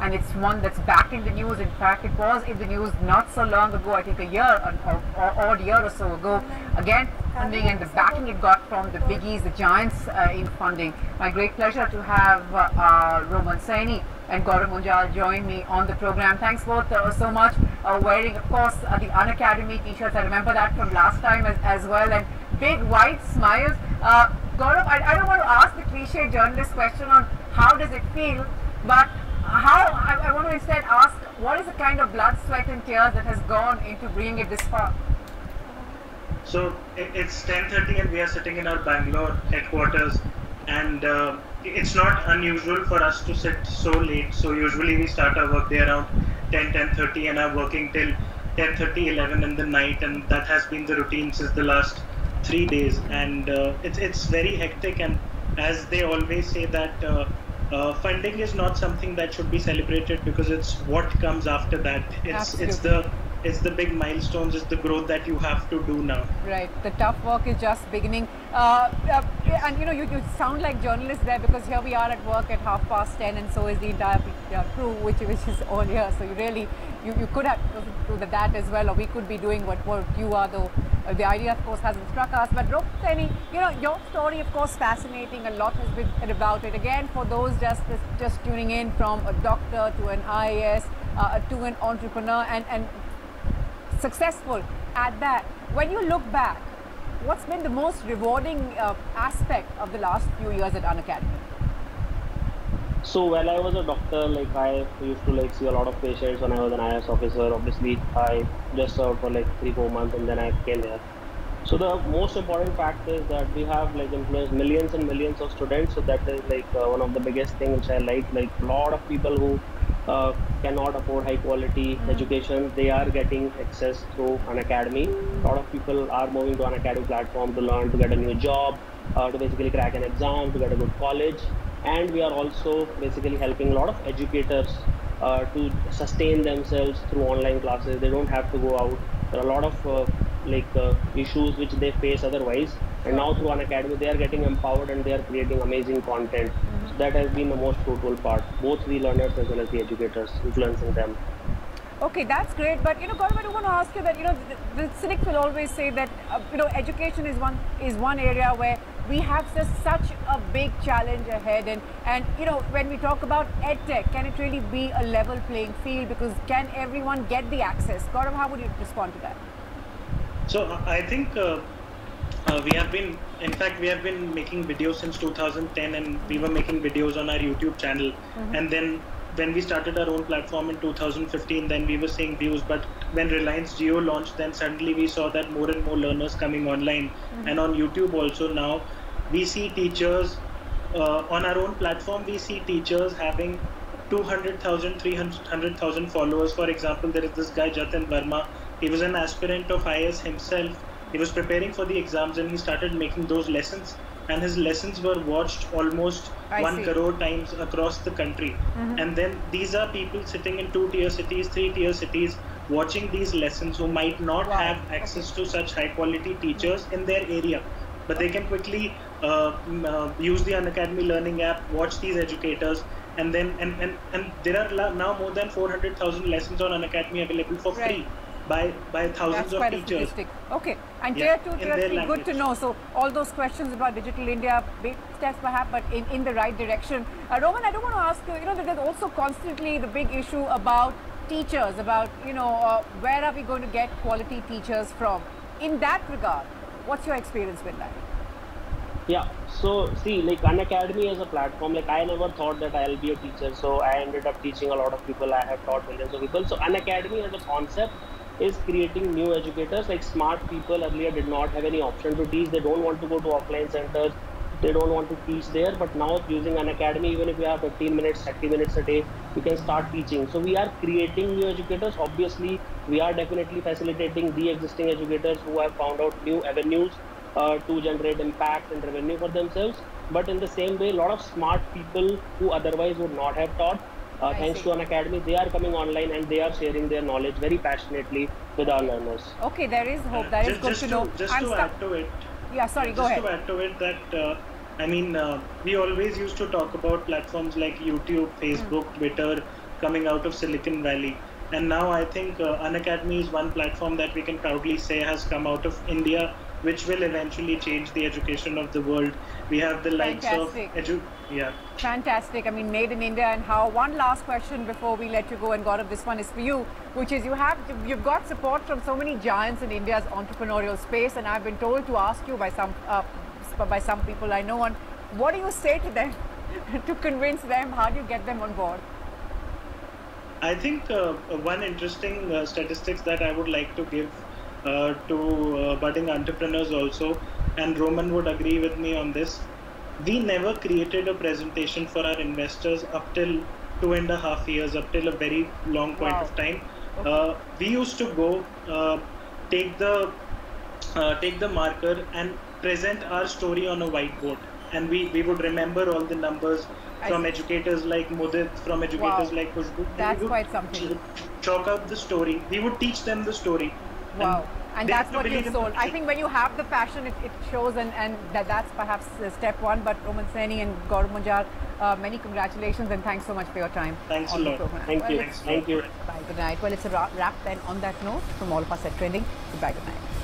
and it's one that's back in the news. In fact, it was in the news not so long ago, I think a year or odd year or so ago. Again, funding and the backing it got from the biggies, the giants in funding. My great pleasure to have Saini and Gaurav Munjal join me on the program. Thanks both so much. Wearing, of course, the Unacademy t-shirts. I remember that from last time as well. And big white smiles. Gaurav, I don't want to ask the cliche journalist question on how does it feel, but I want to instead ask, what is the kind of blood, sweat and tears that has gone into bringing it this far? So it's 10:30 and we are sitting in our Bangalore headquarters, and it's not unusual for us to sit so late. So usually we start our work day around 10:30 and are working till 10:30, 11 in the night, and that has been the routine since the last 3 days, and it's very hectic. And as they always say that funding is not something that should be celebrated, because it's what comes after that. It's the big milestones, it's the growth that you have to do now. Right, the tough work is just beginning. And you know, you sound like journalists there, because here we are at work at 10:30, and so is the entire crew, which is all here. So you really, you could have do that as well, or we could be doing what you are, though. The idea, of course, hasn't struck us. But Saini, you know, your story, of course, fascinating. A lot has been said about it. Again, for those just tuning in, from a doctor to an IAS to an entrepreneur, and successful at that. When you look back, what's been the most rewarding aspect of the last few years at Unacademy? So when I was a doctor, like I used to see a lot of patients when I was an IAS officer. Obviously, I just served for 3-4 months and then I came here. So the most important fact is that we have influenced millions and millions of students. So that is one of the biggest things which I like a lot of people who cannot afford high quality education, they are getting access through Unacademy. A lot of people are moving to Unacademy platform to learn, to get a new job, to basically crack an exam, to get a good college. And we are also basically helping a lot of educators to sustain themselves through online classes. They don't have to go out. There are a lot of issues which they face otherwise, and now through Unacademy they are getting empowered and they are creating amazing content. So that has been the most fruitful part, both the learners as well as the educators, influencing them. Okay, that's great. But Gaurav, I do want to ask you that the cynics will always say that education is one area where we have just such a big challenge ahead, and when we talk about edtech, can it really be a level playing field, because can everyone get the access? Gaurav, how would you respond to that? So I think we have been making videos since 2010, and we were making videos on our YouTube channel. And then when we started our own platform in 2015, then we were seeing views. But when Reliance Jio launched, then suddenly we saw that more and more learners coming online. And on YouTube also now, we see teachers on our own platform, we see teachers having 200,000, 300,000 followers. For example, there is this guy Jatin Verma. He was an aspirant of IAS himself. He was preparing for the exams and he started making those lessons, and his lessons were watched almost 1 crore times across the country. And then these are people sitting in 2-tier cities, 3-tier cities, watching these lessons, who might not have access to such high quality teachers in their area, but they can quickly use the Unacademy learning app, watch these educators, and then and there are now more than 400,000 lessons on Unacademy available for free by thousands of teachers. Okay, and tier 2, tier 3, good to know. So all those questions about Digital India, big steps perhaps, but in the right direction. Roman, I do want to ask you, that there's also constantly the big issue about teachers, about where are we going to get quality teachers from? In that regard, what's your experience with that? Yeah, so see, Unacademy as a platform, I never thought that I'll be a teacher, so I ended up teaching a lot of people. I have taught millions of people. So Unacademy as a concept is creating new educators. Smart people earlier did not have any option to teach. They don't want to go to offline centers, they don't want to teach there. But now using Unacademy, even if you have 15 minutes, 30 minutes a day, you can start teaching. So we are creating new educators. Obviously, we are definitely facilitating the existing educators who have found out new avenues to generate impact and revenue for themselves. But in the same way, a lot of smart people who otherwise would not have taught, thanks to Unacademy, they are coming online and they are sharing their knowledge very passionately with our learners. Okay, there is hope. That is good to know. Just to add to it. Yeah, sorry, go ahead. Just to add to it that, we always used to talk about platforms like YouTube, Facebook, Twitter, coming out of Silicon Valley. And now I think Unacademy is one platform that we can proudly say has come out of India, which will eventually change the education of the world. We have the likes of Fantastic. I mean, made in India. And how, one last question before we let you go, and Gaurav, this one is for you, which is you've got support from so many giants in India's entrepreneurial space, and I've been told to ask you by some people I know on, what do you say to them to convince them? How do you get them on board? I think one interesting statistics that I would like to give to budding entrepreneurs also, and Roman would agree with me on this, we never created a presentation for our investors up till 2.5 years, up till a very long point of time. Okay. We used to go take the marker and present our story on a whiteboard, and we would remember all the numbers from educators like Mudit, from educators like Khushbu. That's quite something. Chalk out the story. We would teach them the story. Wow. And that's what you sold. I think when you have the passion, it shows, and that's perhaps step one. But Roman Saini and Gaurav Munjal, many congratulations and thanks so much for your time. Thanks a lot. Thank you. Thank you. Bye, good night. Well, it's a wrap then on that note from all of us at Trending. Goodbye, good night.